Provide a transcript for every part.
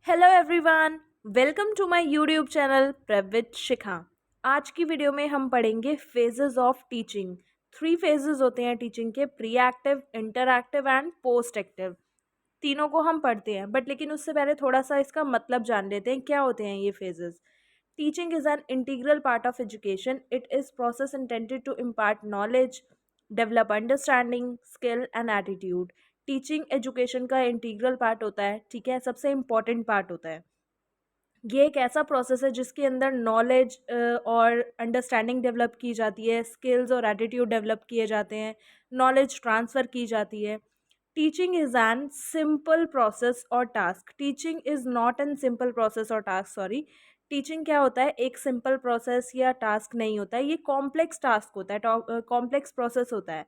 Hello everyone, welcome to my YouTube channel prep with Shikha. आज की video में हम पढ़ेंगे फेजेस ऑफ टीचिंग। 3 फेजेस होते हैं टीचिंग के, pre active, interactive and post active. तीनों को हम पढ़ते हैं लेकिन उससे पहले थोड़ा सा इसका मतलब जान लेते हैं क्या होते हैं ये phases. Teaching is an integral part of education. It is process intended to impart knowledge, develop understanding, skill and attitude. Teaching education का इंटीग्रल पार्ट होता है, ठीक है, सबसे इम्पॉर्टेंट पार्ट होता है। ये एक ऐसा प्रोसेस है जिसके अंदर नॉलेज और अंडरस्टैंडिंग डेवलप की जाती है, स्किल्स और एटीट्यूड डेवलप किए जाते हैं, नॉलेज ट्रांसफ़र की जाती है। Teaching is an simple process और task. Teaching is not an simple process और टास्क, सॉरी। टीचिंग क्या होता है, एक सिंपल प्रोसेस या टास्क नहीं होता है, ये कॉम्प्लेक्स टास्क होता है, कॉम्प्लेक्स प्रोसेस होता है।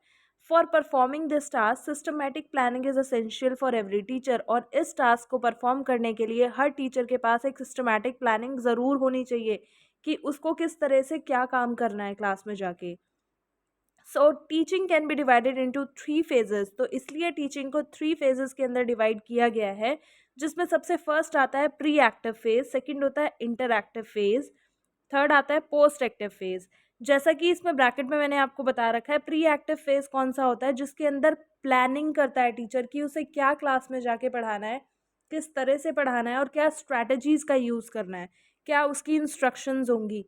For performing this task systematic planning is essential for every teacher. और इस टास्क को परफॉर्म करने के लिए हर टीचर के पास एक सिस्टमेटिक प्लानिंग ज़रूर होनी चाहिए कि उसको किस तरह से क्या काम करना है क्लास में जाके। So teaching can be divided into 3 phases. तो इसलिए टीचिंग को 3 फेजेस के अंदर डिवाइड किया गया है, जिसमें सबसे फर्स्ट आता है प्री एक्टिव फेज, सेकंड होता है इंटरएक्टिव फेज, थर्ड आता है पोस्ट एक्टिव फेज। जैसा कि इसमें ब्रैकेट में मैंने आपको बता रखा है, प्री एक्टिव फेज कौन सा होता है, जिसके अंदर प्लानिंग करता है टीचर की उसे क्या क्लास में जाके पढ़ाना है, किस तरह से पढ़ाना है और क्या स्ट्रैटेजीज का यूज़ करना है, क्या उसकी इंस्ट्रक्शंस होंगी,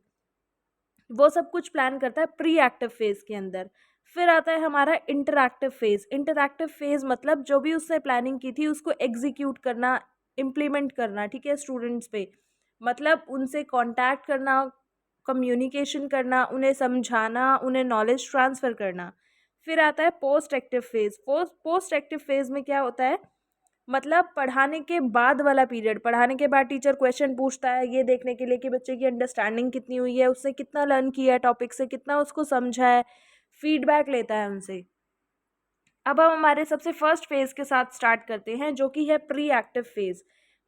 वो सब कुछ प्लान करता है प्री एक्टिव फेज के अंदर। फिर आता है हमारा इंटरएक्टिव फेज। इंटरएक्टिव फेज मतलब जो भी उसने प्लानिंग की थी उसको एग्जीक्यूट करना, इम्प्लीमेंट करना, ठीक है, स्टूडेंट्स पे। मतलब उनसे कांटेक्ट करना, कम्युनिकेशन करना, उन्हें समझाना, उन्हें नॉलेज ट्रांसफ़र करना। फिर आता है post active phase. Post active phase में क्या होता है, मतलब पढ़ाने के बाद वाला पीरियड। पढ़ाने के बाद टीचर क्वेश्चन पूछता है ये देखने के लिए कि बच्चे की अंडरस्टैंडिंग कितनी हुई है, उसने कितना लर्न किया है टॉपिक से, कितना उसको समझा है, फीडबैक लेता है उनसे। अब हम हमारे सबसे फर्स्ट फेज के साथ स्टार्ट करते हैं, जो कि है pre active phase.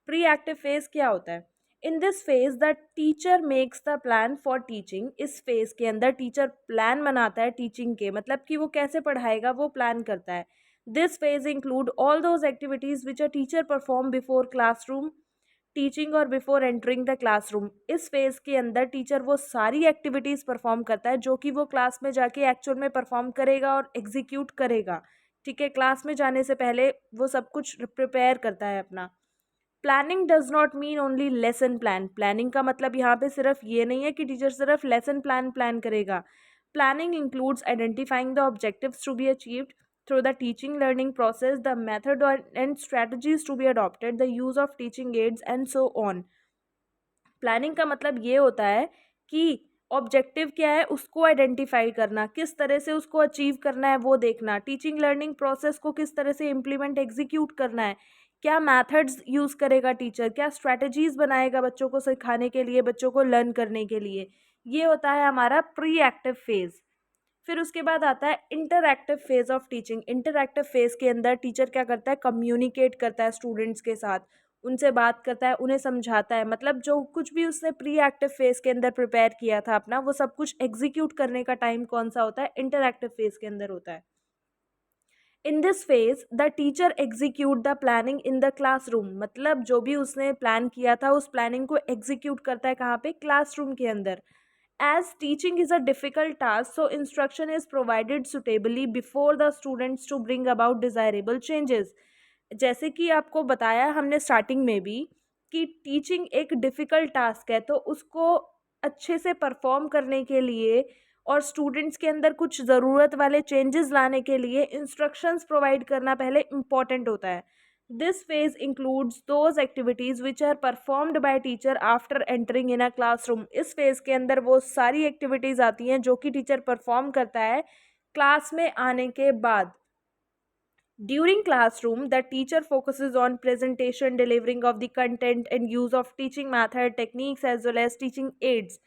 Pre active phase क्या होता है? In this phase the teacher makes the plan for teaching. इस फेज के अंदर टीचर प्लान बनाता है टीचिंग के, मतलब कि वो कैसे पढ़ाएगा वो प्लान करता है। This phase include all those activities which a teacher perform before classroom teaching और बिफोर एंटरिंग द क्लासरूम। इस फेज के अंदर टीचर वो सारी एक्टिविटीज़ परफॉर्म करता है जो कि वो क्लास में जाके एक्चुअल में परफॉर्म करेगा और एग्जीक्यूट करेगा, ठीक है। क्लास में जाने से पहले वो सब कुछ प्रिपेयर करता है अपना। Planning does not mean only lesson plan. Planning का मतलब यहाँ पे सिर्फ ये नहीं है कि टीचर सिर्फ लेसन प्लान करेगा। Planning includes identifying the objectives to be achieved through the teaching learning process, the method and strategies to be adopted, the use of teaching aids and so on। Planning का मतलब ये होता है कि objective क्या है उसको आइडेंटिफाई करना, किस तरह से उसको अचीव करना है वो देखना, टीचिंग लर्निंग प्रोसेस को किस तरह से इम्प्लीमेंट एग्जीक्यूट करना है, क्या मेथड्स यूज़ करेगा टीचर, क्या स्ट्रैटेजीज बनाएगा बच्चों को सिखाने के लिए, बच्चों को लर्न करने के लिए। ये होता है हमारा प्री एक्टिव फेज। फिर उसके बाद आता है interactive phase of teaching. Interactive phase के अंदर टीचर क्या करता है, कम्युनिकेट करता है स्टूडेंट्स के साथ, उनसे बात करता है, उन्हें समझाता है। मतलब जो कुछ भी उसने प्री एक्टिव फेज के अंदर प्रिपेयर किया था अपना, वो सब कुछ एग्जीक्यूट करने का टाइम कौन सा होता है, इंटरएक्टिव फेज के अंदर होता है। In this phase the teacher execute the planning in the classroom. मतलब जो भी उसने प्लान किया था उस प्लानिंग को एग्जीक्यूट करता है कहाँ पे, क्लासरूम के अंदर। As teaching is a difficult task, so instruction is provided suitably before the students to bring about desirable changes। जैसे कि आपको बताया हमने स्टार्टिंग में भी कि टीचिंग एक डिफ़िकल्ट टास्क है, तो उसको अच्छे से परफॉर्म करने के लिए और स्टूडेंट्स के अंदर कुछ ज़रूरत वाले चेंजेस लाने के लिए इंस्ट्रक्शंस प्रोवाइड करना पहले इम्पॉर्टेंट होता है। This phase includes those activities which are performed by teacher after entering in a classroom. इस फेज के अंदर वो सारी एक्टिविटीज़ आती हैं जो कि टीचर परफॉर्म करता है क्लास में आने के बाद। During classroom, the teacher focuses on presentation, delivering of the content, and use of teaching method, techniques as well as teaching aids।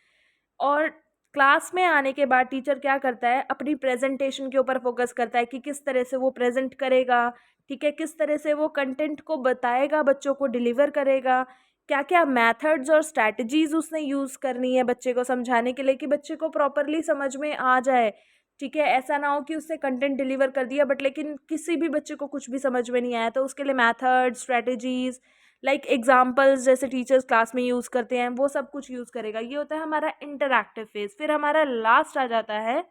और क्लास में आने के बाद टीचर क्या करता है, अपनी प्रेजेंटेशन के ऊपर फोकस करता है कि किस तरह से वो प्रेजेंट करेगा, ठीक है, किस तरह से वो कंटेंट को बताएगा, बच्चों को डिलीवर करेगा, क्या क्या मेथड्स और स्ट्रैटेजीज उसने यूज़ करनी है बच्चे को समझाने के लिए कि बच्चे को प्रॉपरली समझ में आ जाए, ठीक है। ऐसा ना हो कि उसने कंटेंट डिलीवर कर दिया बट लेकिन किसी भी बच्चे को कुछ भी समझ में नहीं आया, तो उसके लिए मेथड, स्ट्रैटेजीज, लाइक एग्जाम्पल्स जैसे टीचर्स क्लास में यूज़ करते हैं वो सब कुछ यूज़ करेगा। ये होता है हमारा इंटरैक्टिव फेज। फिर हमारा लास्ट आ जाता है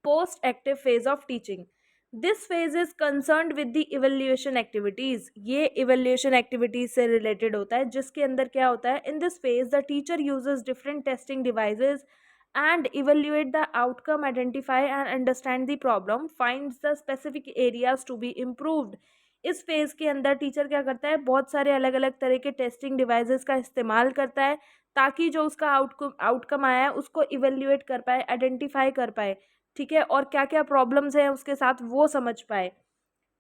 post active phase of teaching. This phase is concerned with the evaluation activities. ये इवेल्युएशन एक्टिविटीज से रिलेटेड होता है, जिसके अंदर क्या होता है, in this phase the teacher uses different testing devices and evaluate the outcome, identify and understand the problem, finds the specific areas to be improved। इस फेज के अंदर टीचर क्या करता है, बहुत सारे अलग अलग तरह के टेस्टिंग डिवाइसेस का इस्तेमाल करता है ताकि जो उसका आउटकम आया है उसको इवेल्युएट कर पाए, आइडेंटिफाई कर पाए, ठीक है, और क्या क्या प्रॉब्लम्स हैं उसके साथ वो समझ पाए,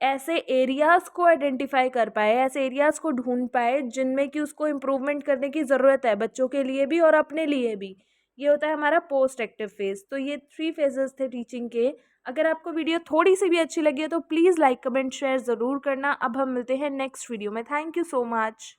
ऐसे एरियाज को आइडेंटिफाई कर पाए, ऐसे एरियाज को ढूंढ पाए जिनमें कि उसको इम्प्रूवमेंट करने की ज़रूरत है, बच्चों के लिए भी और अपने लिए भी। ये होता है हमारा पोस्ट एक्टिव फेज। तो ये 3 फेजेस थे टीचिंग के। अगर आपको वीडियो थोड़ी सी भी अच्छी लगी है तो प्लीज़ लाइक कमेंट शेयर ज़रूर करना। अब हम मिलते हैं नेक्स्ट वीडियो में। Thank you so much.